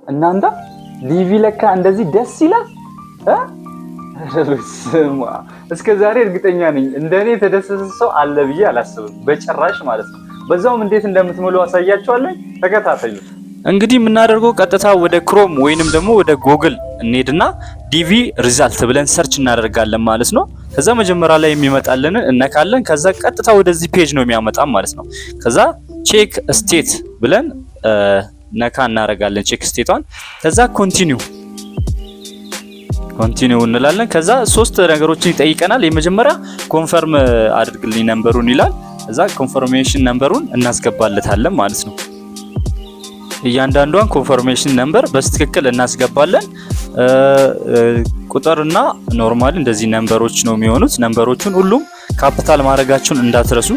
እናንተ ዲቪ ለካ እንደዚህ ደስ ይላል እስከ ዛሬ እርግጠኛ ነኝ እንደኔ ተደሰተ ሰው አለ ብዬ አላስብም በጭራሽ ማለት ነው። በዛውም እንዴት እንደምትሞሉ አሳያችኋለሁ ተከታተሉ። እንግዲህ የምናደርገው ቀጥታ ወደ ክሮም ወይንም ደግሞ ወደ ጉግል እንሄድና ዲቪ ሪዛልት ብለን ሰርች እናደርጋለን ማለት ነው። ከዛ መጀመሪያ ላይ የሚመጣልን እነካለን። ከዛ ቀጥታ ወደዚህ ፔጅ ነው የሚያመጣ ማለት ነው። ከዛ ቼክ ስቴት ብለን ነካ እናደርጋለን ቼክ ስቴቷን። ከዛ ኮንቲኒው እንላለን። ከዛ ሶስት ነገሮችን ይጠይቀናል። የመጀመሪያ ኮንፈርም አድርግልኝ ነምበሩን ይላል። ከዛ ኮንፈርሜሽን ነምበሩን እናስገባለታለን ማለት ነው። እያንዳንዷን ኮንፈርሜሽን ነምበር በትክክል እናስገባለን። ቁጥርና ኖርማሊ እንደዚህ ነምበሮች ነው የሚሆኑት። ነምበሮቹን ሁሉም ካፒታል ማድረጋችሁን እንዳትረሱ።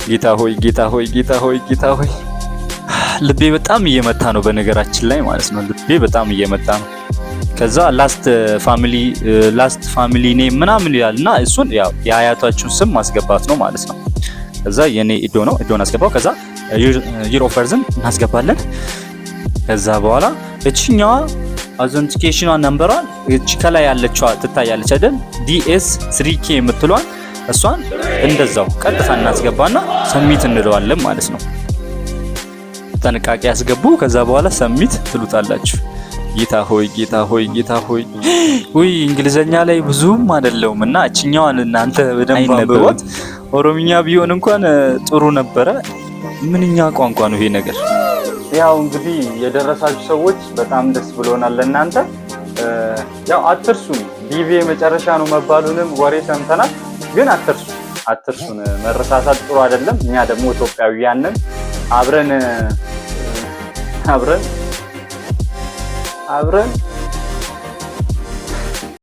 ጌታ ሆይ ጌታ ሆይ ጌታ ሆይ ጌታ ሆይ ልቤ በጣም እየመታ ነው በነገራችን ላይ ማለት ነው። ልቤ በጣም እየመታ ነው። ከዛ ላስት ፋሚሊ ኔም ምናምን ይላልና እሱን ያው የአያታችሁን ስም ማስገባት ነው ማለት ነው። ከዛ የኔ ኢዶ ነው ኢዶን አስገባው። ከዛ ይር ኦፍ በርዝን እናስገባለን። ከዛ በኋላ እቺኛዋ አውተንቲኬሽኗ ነምበሯን እቺ ከላይ ያለችዋ ትታያለች አይደል? DS3K የምትሏን እሷን እንደዛው ቀጥታ እናስገባና ሰሚት እንለዋለን ማለት ነው። ጥንቃቄ ያስገቡ። ከዛ በኋላ ሰሚት ትሉታላችሁ። ጌታ ሆይ ጌታ ሆይ ጌታ ሆይ ወይ እንግሊዘኛ ላይ ብዙም አይደለም እና እቺኛዋን እናንተ በደንብ አንብቧት። ኦሮሚኛ ቢሆን እንኳን ጥሩ ነበረ። ምንኛ ቋንቋ ነው ይሄ ነገር? ያው እንግዲህ የደረሳችሁ ሰዎች በጣም ደስ ብሎናል ለእናንተ። ያው አትርሱን፣ ዲቪ መጨረሻ ነው መባሉንም ወሬ ሰምተናል። ግን አትርሱን፣ መረሳሳት ጥሩ አይደለም። እኛ ደግሞ ኢትዮጵያውያን ነን። አብረን